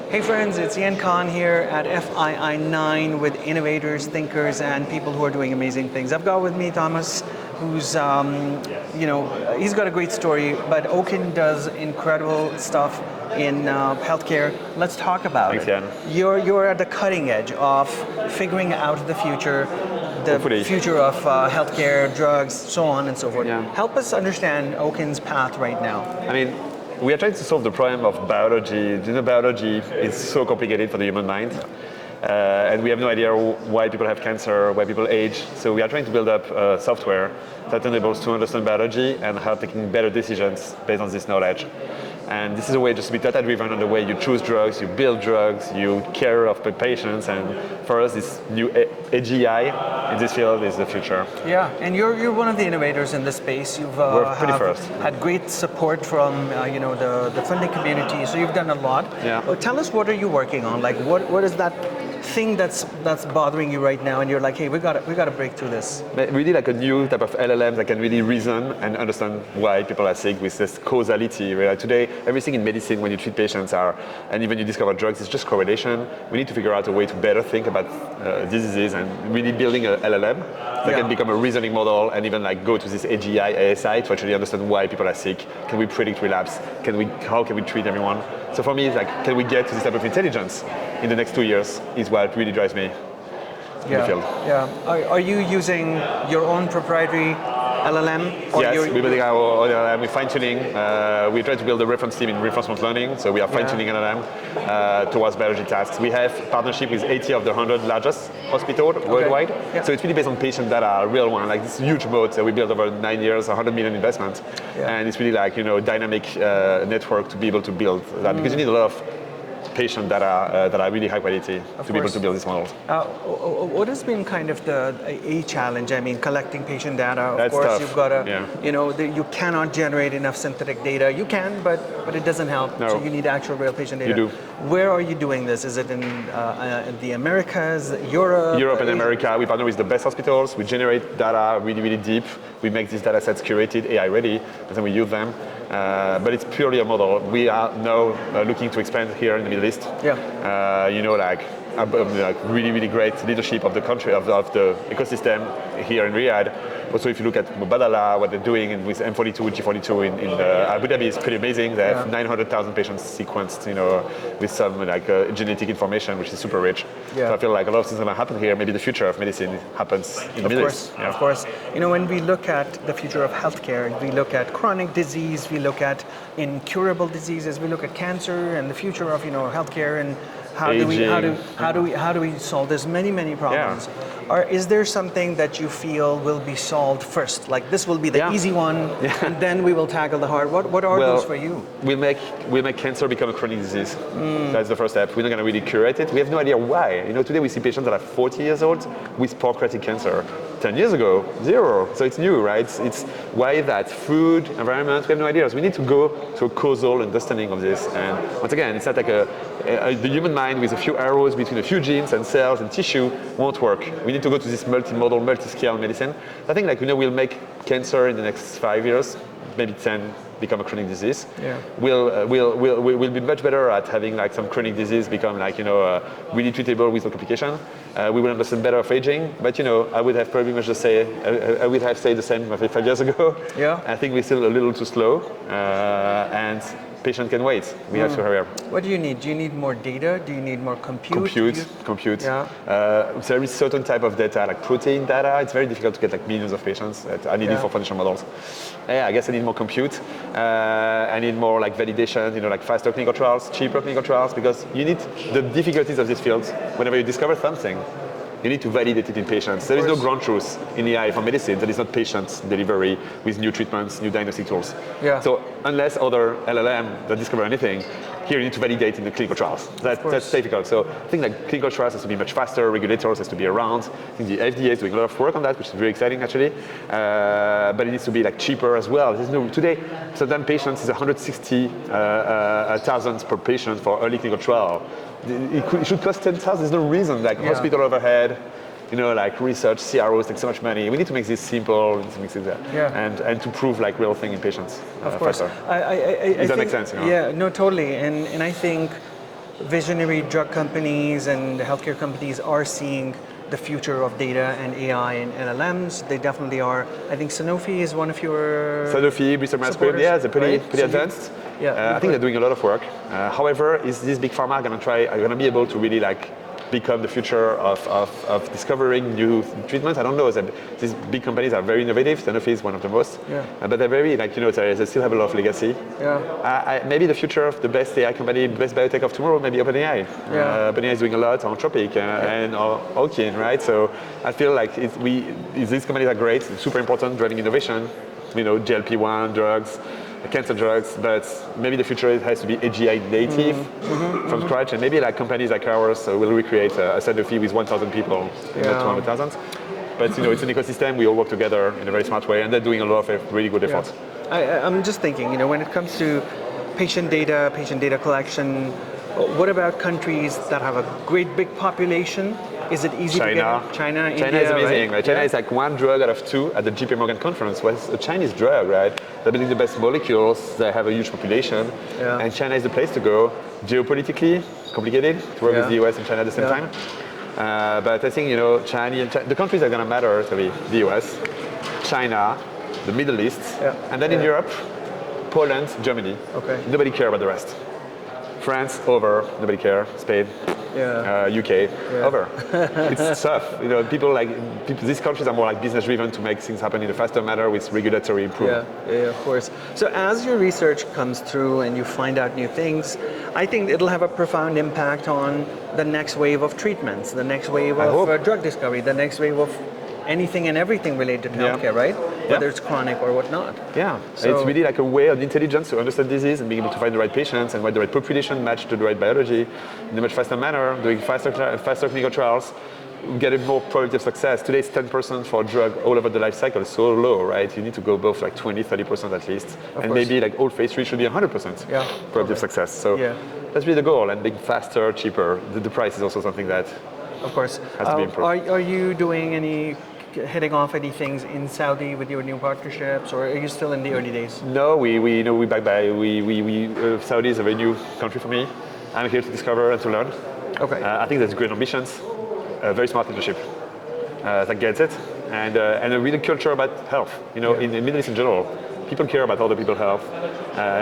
Hey friends, it's Ian Khan here at FII 9 with innovators, thinkers, and people who are doing amazing things. I've got with me Thomas, who's, he's got a great story, but Owkin does incredible stuff in healthcare. Let's talk about Thanks, it. Ian. You're at the cutting edge of figuring out the future, Hopefully. future of healthcare, drugs, so on and so forth. Yeah. Help us understand Owkin's path right now. I mean, we are trying to solve the problem of biology. Biology is so complicated for the human mind. And we have no idea why people have cancer, why people age. So we are trying to build up software that enables to understand biology and help taking better decisions based on this knowledge. And this is a way just to be data-driven on the way you choose drugs, you build drugs, you care of the patients. And for us, this new AGI in this field is the future. Yeah, and you're one of the innovators in this space. You've had great support from the funding community, so you've done a lot. Yeah. Well, tell us, what are you working on? Like, what is that thing that's bothering you right now, and you're like, hey, we got to break through this? Really, like a new type of LLM that can really reason and understand why people are sick with this causality. Right? Today, everything in medicine, when you treat patients, and even you discover drugs, it's just correlation. We need to figure out a way to better think about diseases, and really building a LLM that can become a reasoning model and even like go to this AGI, ASI to actually understand why people are sick. Can we predict relapse? How can we treat everyone? So for me, it's like, can we get to this type of intelligence in the next 2 years is what really drives me in the field. Yeah. Are you using your own proprietary LLM? Yes, we're building our own LLM. We're fine-tuning. We try to build a reference team in reinforcement learning, so we are fine-tuning LLM towards biology tasks. We have partnership with 80 of the 100 largest hospitals worldwide. Yeah. So it's really based on patient data, real one, like this huge moat that we built over 9 years, 100 million investment. Yeah. And it's really like, dynamic network to be able to build that, because you need a lot of patient data that are really high quality to be able to build these models. What has been kind of a challenge? I mean, collecting patient data. Of That's course, tough. you've got to, you cannot generate enough synthetic data. You can, but it doesn't help. No. So you need actual real patient data. You do. Where are you doing this? Is it in the Americas, Europe? Europe and America. We partner with the best hospitals. We generate data really, really deep. We make these data sets curated, AI ready, and then we use them. But it's purely a model. We are now looking to expand here in the Middle East. Yeah. Like really, really great leadership of the country, of the ecosystem here in Riyadh. Also, if you look at Mubadala, what they're doing with M42, G42 in Abu Dhabi is pretty amazing. They have 900,000 patients sequenced, with some genetic information, which is super rich. Yeah. So I feel like a lot of things are going to happen here. Maybe the future of medicine happens in the Middle East. Of course. When we look at the future of healthcare, we look at chronic disease, we look at incurable diseases, we look at cancer and the future of healthcare and how do we solve? There's many problems. Yeah. Is there something that you feel will be solved first? Like this will be the easy one, and then we will tackle the hard. What are those for you? We'll make cancer become a chronic disease. That's the first step. We're not going to really curate it. We have no idea why. Today we see patients that are 40 years old with pancreatic cancer. 10 years ago, 0. So it's new, right? It's why that? Food, environment, we have no ideas. We need to go to a causal understanding of this. And once again, it's not like the human mind with a few arrows between a few genes and cells and tissue won't work. We need to go to this multimodal, multi-scale medicine. I think we'll make cancer in the next 5 years, maybe 10, become a chronic disease. Yeah. We'll be much better at having some chronic disease become really treatable with no complication. We will understand better of aging, but I would have probably much to say. I would have said the same 5 years ago. Yeah. I think we're still a little too slow, and patient can wait. We have to hurry up. What do you need? Do you need more data? Do you need more compute? Compute. Yeah. There is certain type of data, like protein data. It's very difficult to get millions of patients that are needed for foundation models. Yeah, I guess I need more compute. I need more validation, faster clinical trials, cheaper clinical trials, because you need the difficulties of this field. Whenever you discover something, you need to validate it in patients. There is no ground truth in AI for medicine. There is not patient delivery with new treatments, new diagnostic tools. Yeah. So unless other LLM that discover anything, here you need to validate in the clinical trials. That's difficult. So I think clinical trials has to be much faster, regulators has to be around. I think the FDA is doing a lot of work on that, which is very exciting actually. But it needs to be cheaper as well. Today, sometimes patients is 160,000 per patient for early clinical trial. It should cost 10,000. There's no reason, hospital overhead, research, CROs take so much money. We need to make this simple, and to prove real thing in patients. Of course. Does that make sense? Yeah, no, totally. And I think visionary drug companies and healthcare companies are seeing the future of data and AI and LLMs. They definitely are. I think Sanofi is one of your Sanofi, Bristol Myers Squibb, yeah, they're pretty advanced. I think they're doing a lot of work. However, is this big pharma going to be able to really like become the future of discovering new treatments? I don't know. These big companies are very innovative. Sanofi is one of the most. But they're very, like, you know, they still have a lot of legacy. Maybe the future of the best AI company, best biotech of tomorrow, maybe OpenAI. OpenAI is doing a lot on Tropic and Owkin, right? So I feel like these companies are great, super important, driving innovation. You know, GLP-1 drugs, cancer drugs, but maybe the future has to be AGI native from scratch, and maybe like companies like ours will recreate a Sanofi with 1,000 people, not 200,000. But you know, it's an ecosystem. We all work together in a very smart way, and they're doing a lot of really good efforts. I'm just thinking, you know, when it comes to patient data collection, what about countries that have a great big population? Is it easy to get? China, India, is amazing, right? China Yeah. is like one drug out of two at the JP Morgan conference was a Chinese drug, right? They're building the best molecules, they have a huge population, and China is the place to go. Geopolitically, complicated to work with the US and China at the same time. But I think, you know, the countries that are going to matter to be the US, China, the Middle East, and then in Europe, Poland, Germany. Nobody cares about the rest. France, over, nobody cares. Spain, UK, over. It's tough. You know, these countries are more like business driven to make things happen in a faster manner with regulatory improvement. Yeah, of course. So as your research comes through and you find out new things, I think it'll have a profound impact on the next wave of treatments, the next wave of drug discovery, the next wave of anything and everything related to healthcare, right? Whether it's chronic or whatnot. So it's really like a way of intelligence to understand disease and being able to find the right patients and the right population matched to the right biology in a much faster manner, doing faster clinical trials, get a more probability of success. Today it's 10% for a drug all over the life cycle, so low, right? You need to go both like 20, 30% at least. And maybe like all phase 3 should be 100% probability of success. So that's really the goal, and being faster, cheaper. The price is also something that of course has to be improved. Are you doing heading off any things in Saudi with your new partnerships, or are you still in the early days? No, Saudi is a very new country for me. I'm here to discover and to learn. I think there's great ambitions, very smart leadership that gets it, and a really culture about health. You know, in the Middle East in general, people care about other people's health.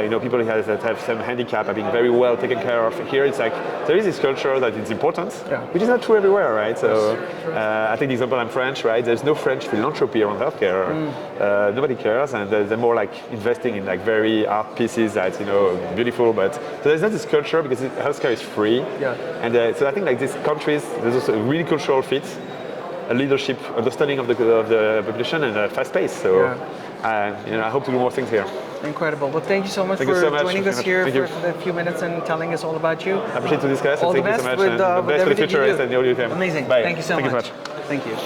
You know, people that have some handicap are being very well taken care of. Here it's like, there is this culture that it's important, which is not true everywhere, right? So I think the example, I'm French, right? There's no French philanthropy around healthcare. Nobody cares, and they're more like investing in like very art pieces that's, you know, beautiful, but so there's not this culture because healthcare is free. And so I think like these countries, there's also a really cultural fit, a leadership, understanding of the population, and a fast pace. So you know, I hope to do more things here. Incredible. Well, thank you so much for joining us here for a few minutes and telling us all about you. I appreciate to discuss. All and the thank best you so much. with and the best for the Futurist and the audio team. Amazing. Bye. Thank you so much. Thank you.